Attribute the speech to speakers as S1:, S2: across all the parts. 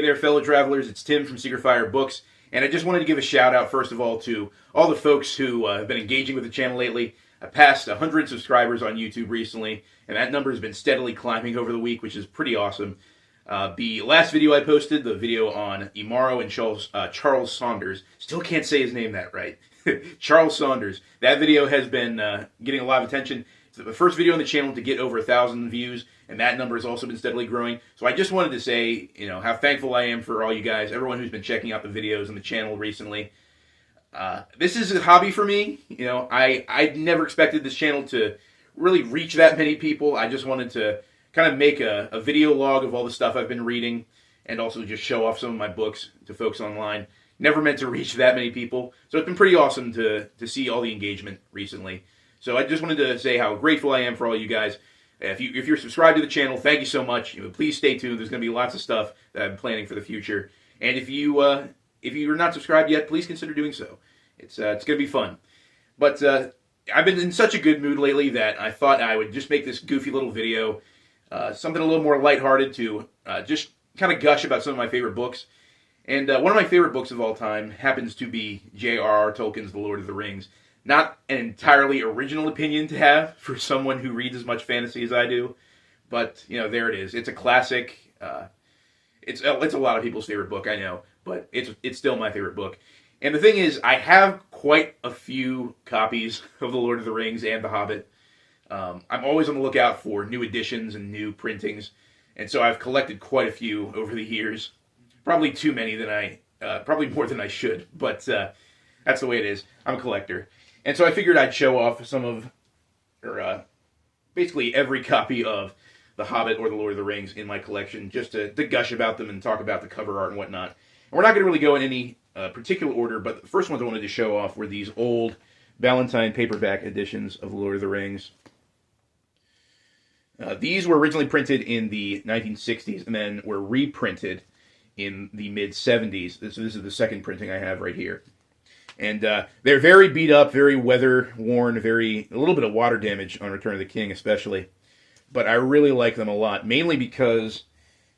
S1: there, fellow travelers. It's Tim from Secret Fire Books, and I just wanted to give a shout out, first of all, to all the folks who have been engaging with the channel lately. I passed 100 subscribers on YouTube recently, and that number has been steadily climbing over the week, which is pretty awesome. The last video I posted, the video on Imaro and Charles Saunders, still can't say his name that right. Charles Saunders. That video has been getting a lot of attention. It's the first video on the channel to get over 1,000 views, and that number has also been steadily growing. So I just wanted to say, how thankful I am for all you guys, everyone who's been checking out the videos on the channel recently. This is a hobby for me. I never expected this channel to really reach that many people. I just wanted to kind of make a video log of all the stuff I've been reading, and also just show off some of my books to folks online. Never meant to reach that many people, so it's been pretty awesome to see all the engagement recently. So I just wanted to say how grateful I am for all you guys. If you're subscribed to the channel, thank you so much. Please stay tuned. There's going to be lots of stuff that I'm planning for the future. And if you're not subscribed yet, please consider doing so. It's going to be fun. But I've been in such a good mood lately that I thought I would just make this goofy little video, something a little more lighthearted to just kind of gush about some of my favorite books. And one of my favorite books of all time happens to be J.R.R. Tolkien's The Lord of the Rings. Not an entirely original opinion to have for someone who reads as much fantasy as I do, but there it is. It's a classic. It's a lot of people's favorite book, I know, but it's still my favorite book. And the thing is, I have quite a few copies of The Lord of the Rings and The Hobbit. I'm always on the lookout for new editions and new printings, and so I've collected quite a few over the years. Probably too many probably more than I should, but that's the way it is. I'm a collector. And so I figured I'd show off basically every copy of The Hobbit or The Lord of the Rings in my collection, just to gush about them and talk about the cover art and whatnot. And we're not going to really go in any particular order, but the first ones I wanted to show off were these old Ballantine paperback editions of The Lord of the Rings. These were originally printed in the 1960s and then were reprinted in the mid-70s. This is the second printing I have right here. And they're very beat up, very weather-worn, a little bit of water damage on Return of the King especially. But I really like them a lot, mainly because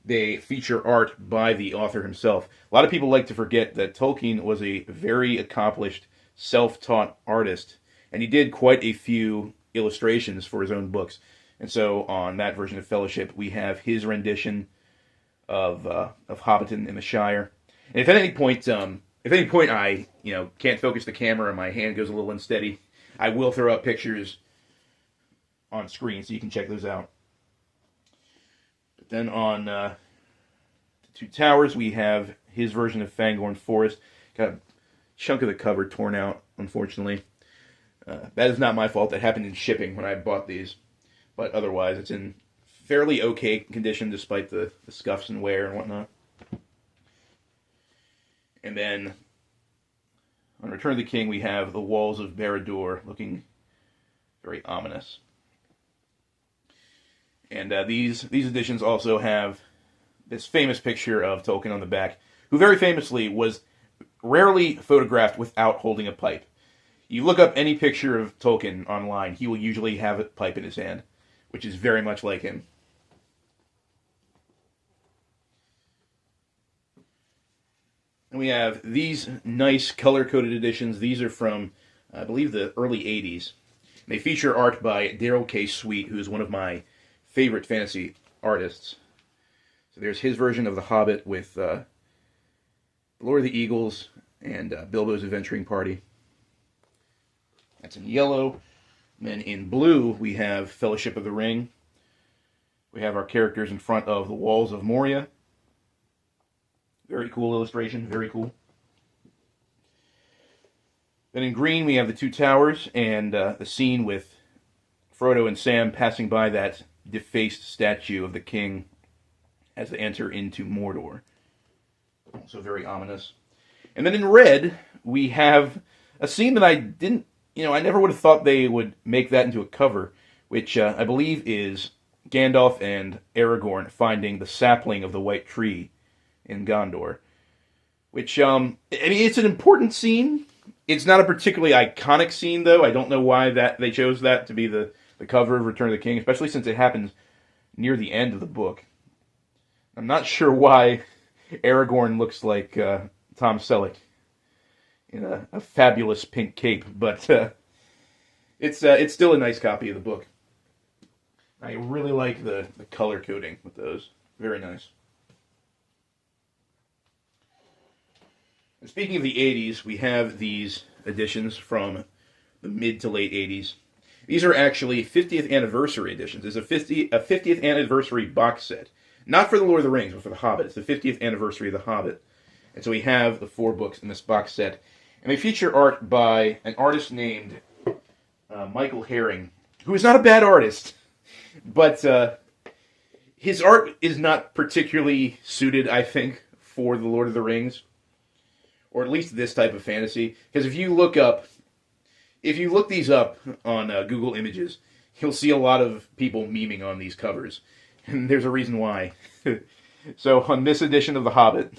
S1: they feature art by the author himself. A lot of people like to forget that Tolkien was a very accomplished, self-taught artist, and he did quite a few illustrations for his own books. And so on that version of Fellowship, we have his rendition of Hobbiton in the Shire. And if at any point I can't focus the camera and my hand goes a little unsteady, I will throw up pictures on screen so you can check those out. But then on the Two Towers, we have his version of Fangorn Forest. Got a chunk of the cover torn out, unfortunately. That is not my fault. That happened in shipping when I bought these. But otherwise, it's in fairly okay condition despite the scuffs and wear and whatnot. And then on Return of the King, we have the walls of Barad-dûr looking very ominous. And these editions also have this famous picture of Tolkien on the back, who very famously was rarely photographed without holding a pipe. You look up any picture of Tolkien online, he will usually have a pipe in his hand, which is very much like him. And we have these nice color-coded editions. These are from, I believe, the early 80s. They feature art by Darrell K. Sweet, who is one of my favorite fantasy artists. So there's his version of The Hobbit with Lord of the Eagles and Bilbo's Adventuring Party. That's in yellow. And then in blue, we have Fellowship of the Ring. We have our characters in front of the walls of Moria. Very cool illustration, very cool. Then in green, we have the Two Towers and the scene with Frodo and Sam passing by that defaced statue of the king as they enter into Mordor. Also very ominous. And then in red, we have a scene that I never would have thought they would make that into a cover, which I believe is Gandalf and Aragorn finding the sapling of the White Tree in Gondor. Which, it's an important scene. It's not a particularly iconic scene, though. I don't know why they chose that to be the cover of Return of the King, especially since it happens near the end of the book. I'm not sure why Aragorn looks like Tom Selleck in a fabulous pink cape, but it's still a nice copy of the book. I really like the color coding with those. Very nice. And speaking of the 80s, we have these editions from the mid to late 80s. These are actually 50th anniversary editions. It's a 50th anniversary box set. Not for The Lord of the Rings, but for The Hobbit. It's the 50th anniversary of The Hobbit. And so we have the 4 books in this box set. And they feature art by an artist named Michael Herring, who is not a bad artist. But his art is not particularly suited, I think, for The Lord of the Rings. Or at least this type of fantasy. Because if you look these up on Google Images, you'll see a lot of people memeing on these covers. And there's a reason why. So on this edition of The Hobbit,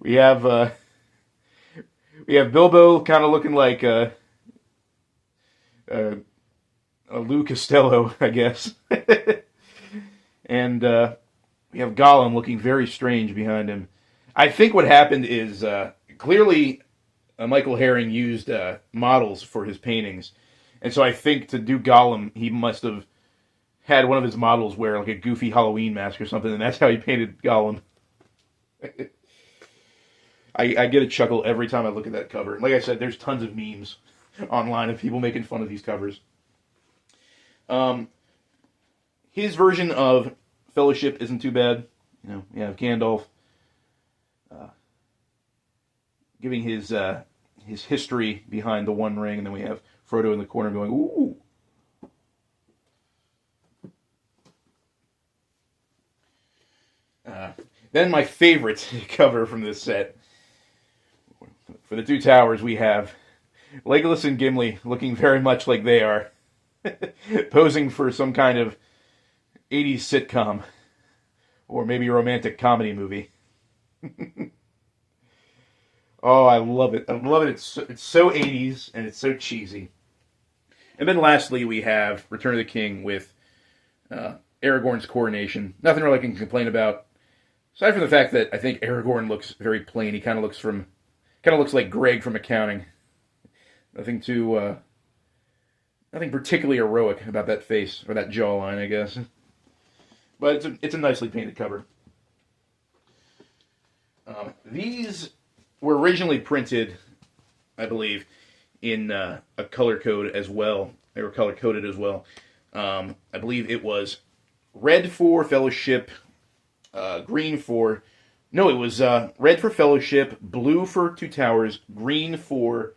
S1: we have Bilbo kind of looking like a Lou Costello, I guess. And we have Gollum looking very strange behind him. I think what happened is clearly Michael Herring used models for his paintings. And so I think to do Gollum, he must have had one of his models wear like a goofy Halloween mask or something, and that's how he painted Gollum. I get a chuckle every time I look at that cover. Like I said, there's tons of memes online of people making fun of these covers. His version of Fellowship isn't too bad. You know, you have Gandalf giving his history behind the One Ring, and then we have Frodo in the corner going, ooh. Then my favorite cover from this set. For the Two Towers, we have Legolas and Gimli looking very much like they are. Posing for some kind of 80s sitcom. Or maybe a romantic comedy movie. Oh, I love it. I love it. It's so 80s, and it's so cheesy. And then lastly, we have Return of the King with Aragorn's coronation. Nothing really I can complain about. Aside from the fact that I think Aragorn looks very plain. He kind of looks like Greg from accounting. Nothing particularly heroic about that face, or that jawline, I guess. But it's a nicely painted cover. These were originally printed, I believe, in a color code as well. They were color coded as well. I believe it was red for Fellowship, green for... No, it was red for Fellowship, blue for Two Towers, green for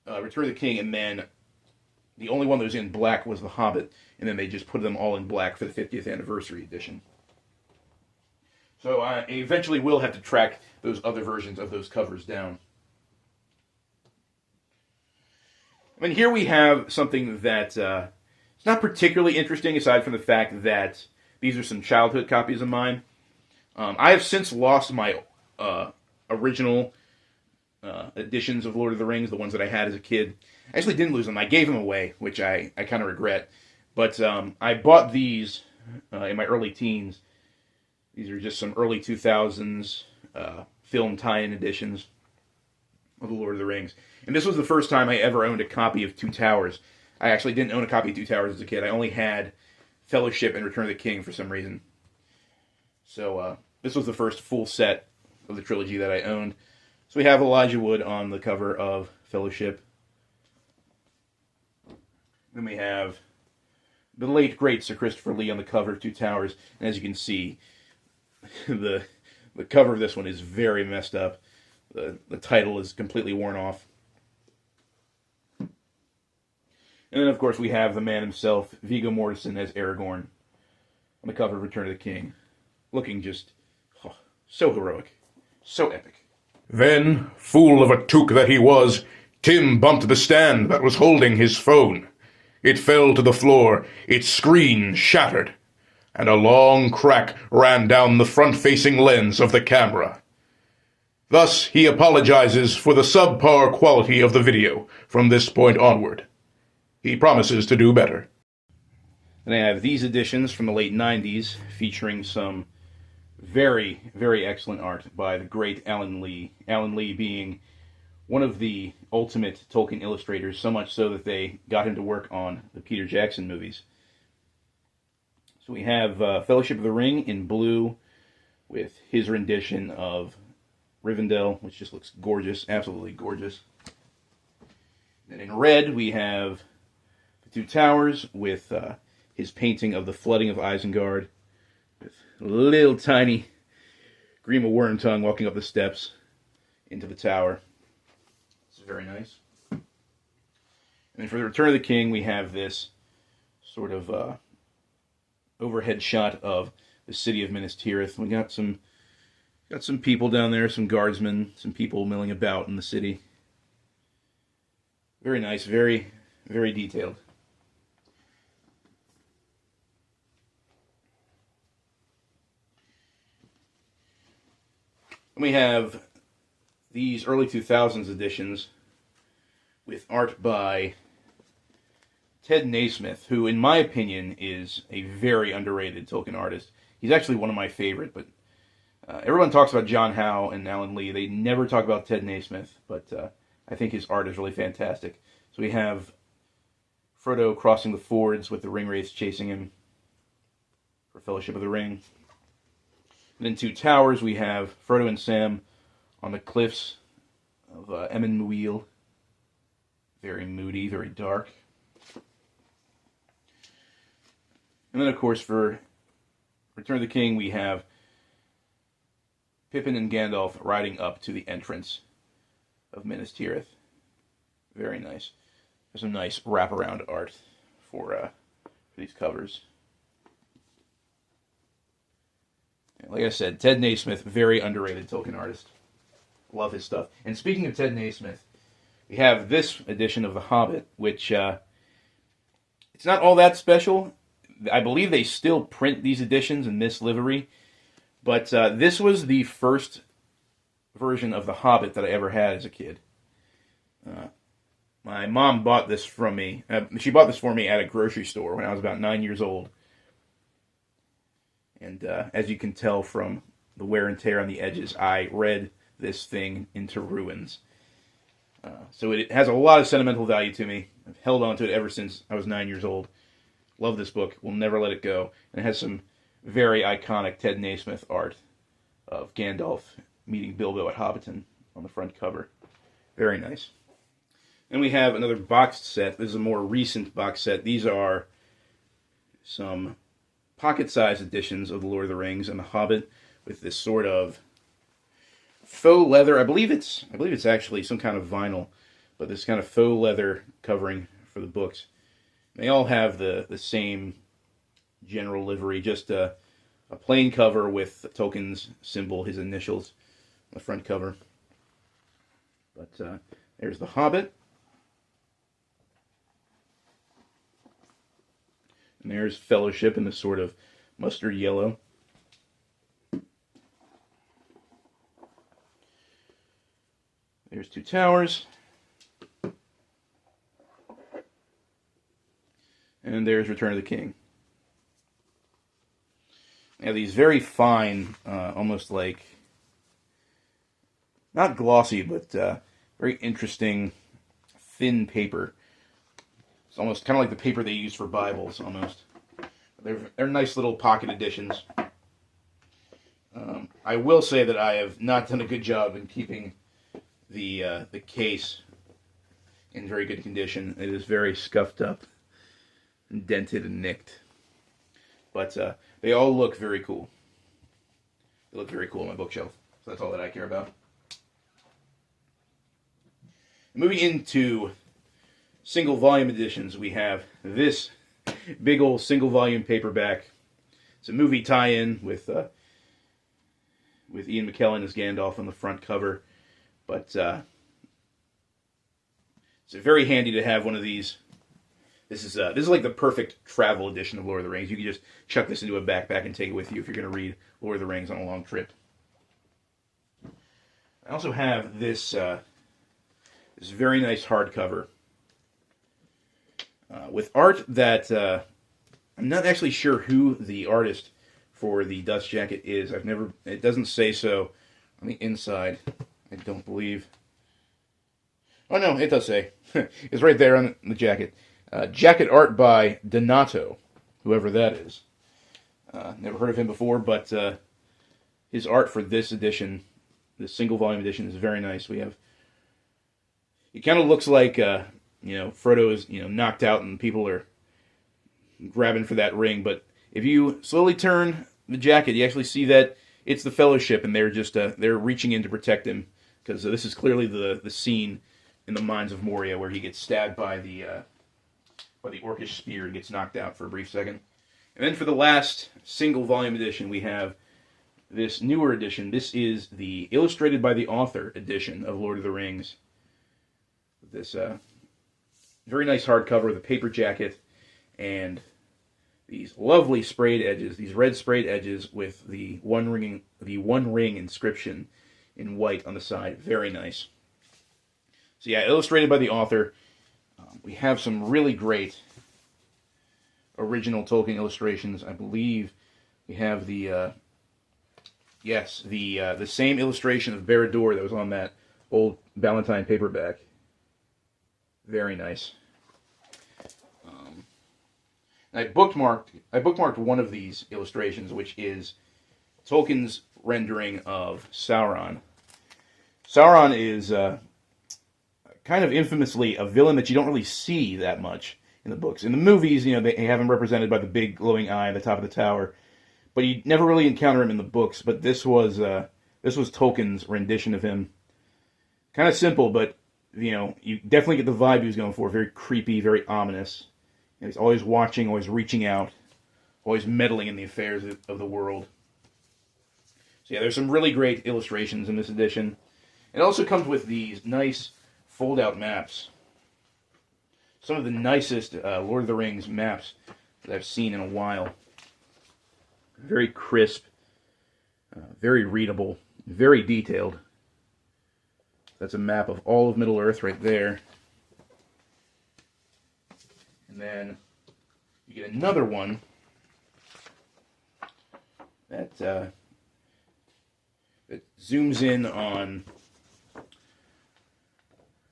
S1: Return of the King, and then the only one that was in black was The Hobbit, and then they just put them all in black for the 50th anniversary edition. So I eventually will have to track those other versions of those covers down. I mean, here we have something that it's not particularly interesting, aside from the fact that these are some childhood copies of mine. I have since lost my original editions of Lord of the Rings, the ones that I had as a kid. I actually didn't lose them. I gave them away, which I kind of regret. But I bought these in my early teens. These are just some early 2000s film tie-in editions of the Lord of the Rings. And this was the first time I ever owned a copy of Two Towers. I actually didn't own a copy of Two Towers as a kid. I only had Fellowship and Return of the King for some reason. So this was the first full set of the trilogy that I owned. So we have Elijah Wood on the cover of Fellowship. Then we have the late, great Sir Christopher Lee on the cover of Two Towers. And as you can see, the cover of this one is very messed up. The title is completely worn off. And then, of course, we have the man himself, Viggo Mortensen, as Aragorn on the cover of Return of the King. Looking just so heroic. So epic.
S2: Then, fool of a took that he was, Tim bumped the stand that was holding his phone. It fell to the floor, its screen shattered, and a long crack ran down the front-facing lens of the camera. Thus, he apologizes for the subpar quality of the video from this point onward. He promises to do better.
S1: And I have these editions from the late 90s featuring some Very, very excellent art by the great Alan Lee. Alan Lee being one of the ultimate Tolkien illustrators, so much so that they got him to work on the Peter Jackson movies. So we have Fellowship of the Ring in blue with his rendition of Rivendell, which just looks gorgeous, absolutely gorgeous. And in red, we have the Two Towers with his painting of the flooding of Isengard, with a little tiny Grima Wormtongue walking up the steps into the tower. This is very nice. And then for the Return of the King, we have this sort of overhead shot of the city of Minas Tirith. We got some people down there, some guardsmen, some people milling about in the city. Very nice, very, very detailed. And we have these early 2000s editions with art by Ted Naismith, who, in my opinion, is a very underrated Tolkien artist. He's actually one of my favorite, but everyone talks about John Howe and Alan Lee. They never talk about Ted Naismith, but I think his art is really fantastic. So we have Frodo crossing the fords with the ringwraiths chasing him for Fellowship of the Ring. And in Two Towers, we have Frodo and Sam on the cliffs of Emyn Muil. Very moody, very dark. And then, of course, for Return of the King, we have Pippin and Gandalf riding up to the entrance of Minas Tirith. Very nice. There's some nice wraparound art for these covers. And like I said, Ted Naismith, very underrated Tolkien artist. Love his stuff. And speaking of Ted Naismith, we have this edition of The Hobbit, which it's not all that special. I believe they still print these editions in this livery, but this was the first version of The Hobbit that I ever had as a kid. My mom bought this from me. She bought this for me at a grocery store when I was about 9 years old. And as you can tell from the wear and tear on the edges, I read this thing into ruins. So it has a lot of sentimental value to me. I've held on to it ever since I was 9 years old. Love this book. Will never let it go. And it has some very iconic Ted Naismith art of Gandalf meeting Bilbo at Hobbiton on the front cover. Very nice. And we have another boxed set. This is a more recent box set. These are some pocket-sized editions of The Lord of the Rings and The Hobbit with this sort of faux leather. I believe it's actually some kind of vinyl, but this kind of faux leather covering for the books. They all have the same general livery, just a plain cover with Tolkien's symbol, his initials, on the front cover. But there's The Hobbit. And there's Fellowship in this sort of mustard yellow. There's Two Towers. And there's Return of the King. They have these very fine, almost like, not glossy, but very interesting, thin paper. It's almost kind of like the paper they use for Bibles, almost. They're nice little pocket editions. I will say that I have not done a good job in keeping the case in very good condition. It is very scuffed up, and dented and nicked. But they all look very cool. They look very cool on my bookshelf. So that's all that I care about. Moving into single volume editions, we have this big old single volume paperback. It's a movie tie-in with Ian McKellen as Gandalf on the front cover. But it's very handy to have one of these. This is like the perfect travel edition of Lord of the Rings. You can just chuck this into a backpack and take it with you if you're going to read Lord of the Rings on a long trip. I also have this very nice hardcover with art that I'm not actually sure who the artist for the dust jacket is. It doesn't say so on the inside, I don't believe. Oh no, it does say. It's right there on the jacket. Jacket art by Donato, whoever that is. Never heard of him before, but his art for this edition, this single volume edition, is very nice. It kind of looks like, Frodo is, knocked out and people are grabbing for that ring. But if you slowly turn the jacket, you actually see that it's the Fellowship, and they're reaching in to protect him, because this is clearly the scene in the Mines of Moria where he gets stabbed by the orcish spear and gets knocked out for a brief second. And then for the last single volume edition, we have this newer edition. This is the illustrated by the author edition of Lord of the Rings. This very nice hardcover with a paper jacket and these lovely sprayed edges, these red sprayed edges with the one ring inscription in white on the side. Very nice. So yeah, illustrated by the author. We have some really great original Tolkien illustrations. I believe we have the same illustration of Barad-dûr that was on that old Ballantine paperback. Very nice. I bookmarked one of these illustrations, which is Tolkien's rendering of Sauron. Sauron is kind of infamously a villain that you don't really see that much in the books. In the movies, they have him represented by the big glowing eye on the top of the tower, but you never really encounter him in the books. But this was Tolkien's rendition of him. Kind of simple, but you definitely get the vibe he was going for. Very creepy, very ominous. He's always watching, always reaching out, always meddling in the affairs of the world. So yeah, there's some really great illustrations in this edition. It also comes with these nice fold-out maps. Some of the nicest Lord of the Rings maps that I've seen in a while. Very crisp, very readable, very detailed. That's a map of all of Middle-earth right there. And then you get another one that zooms in on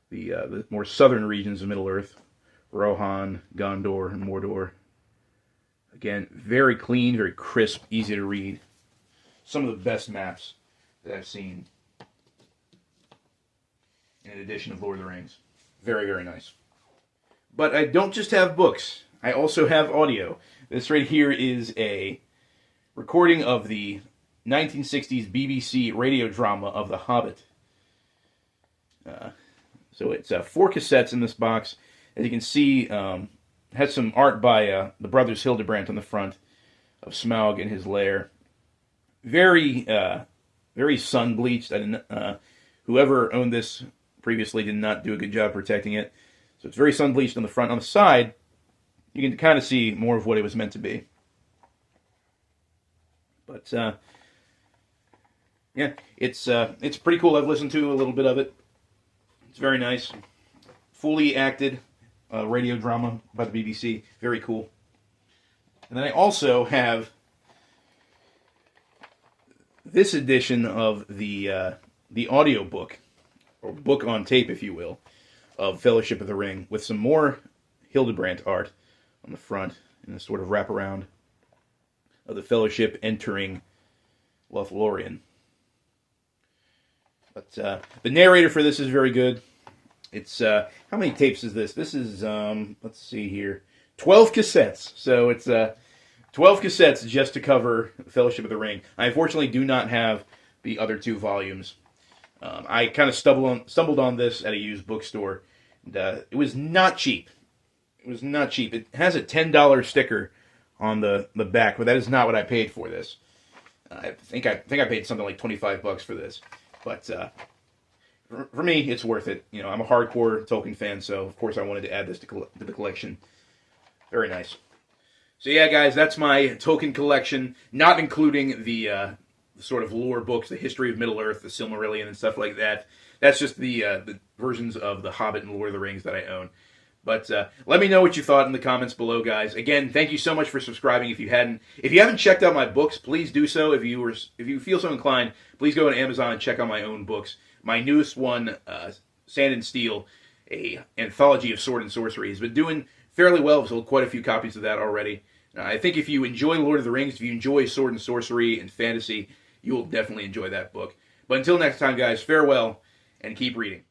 S1: the more southern regions of Middle-earth. Rohan, Gondor, and Mordor. Again, very clean, very crisp, easy to read. Some of the best maps that I've seen in an edition of Lord of the Rings. Very, very nice. But I don't just have books. I also have audio. This right here is a recording of the 1960s BBC radio drama of The Hobbit. So it's 4 cassettes in this box. As you can see, has some art by the brothers Hildebrandt on the front of Smaug in his lair. Very, very sun-bleached. Whoever owned this previously did not do a good job protecting it. So it's very sun-bleached on the front. On the side, you can kind of see more of what it was meant to be. But, yeah, it's pretty cool. I've listened to a little bit of it. It's very nice. Fully acted radio drama by the BBC. Very cool. And then I also have this edition of the audio book, or book on tape, if you will, of Fellowship of the Ring, with some more Hildebrandt art on the front, in a sort of wraparound of the Fellowship entering Lothlorien. But the narrator for this is very good. It's, how many tapes is this? This is, let's see here, 12 cassettes. So it's 12 cassettes just to cover Fellowship of the Ring. I unfortunately do not have the other 2 volumes. I kind of stumbled on this at a used bookstore. And, it was not cheap. It was not cheap. It has a $10 sticker on the back, but that is not what I paid for this. I think I paid something like $25 for this. But for me, it's worth it. I'm a hardcore Tolkien fan, so of course I wanted to add this to the collection. Very nice. So yeah, guys, that's my Tolkien collection, not including the sort of lore books, the history of Middle-earth, the Silmarillion, and stuff like that. That's just the versions of The Hobbit and Lord of the Rings that I own. But let me know what you thought in the comments below, guys. Again, thank you so much for subscribing. If you haven't checked out my books, please do so. If you feel so inclined, please go to Amazon and check out my own books. My newest one, Sand and Steel, a anthology of sword and sorcery, has been doing fairly well. I've sold quite a few copies of that already. I think if you enjoy Lord of the Rings, if you enjoy sword and sorcery and fantasy, you will definitely enjoy that book. But until next time, guys, farewell and keep reading.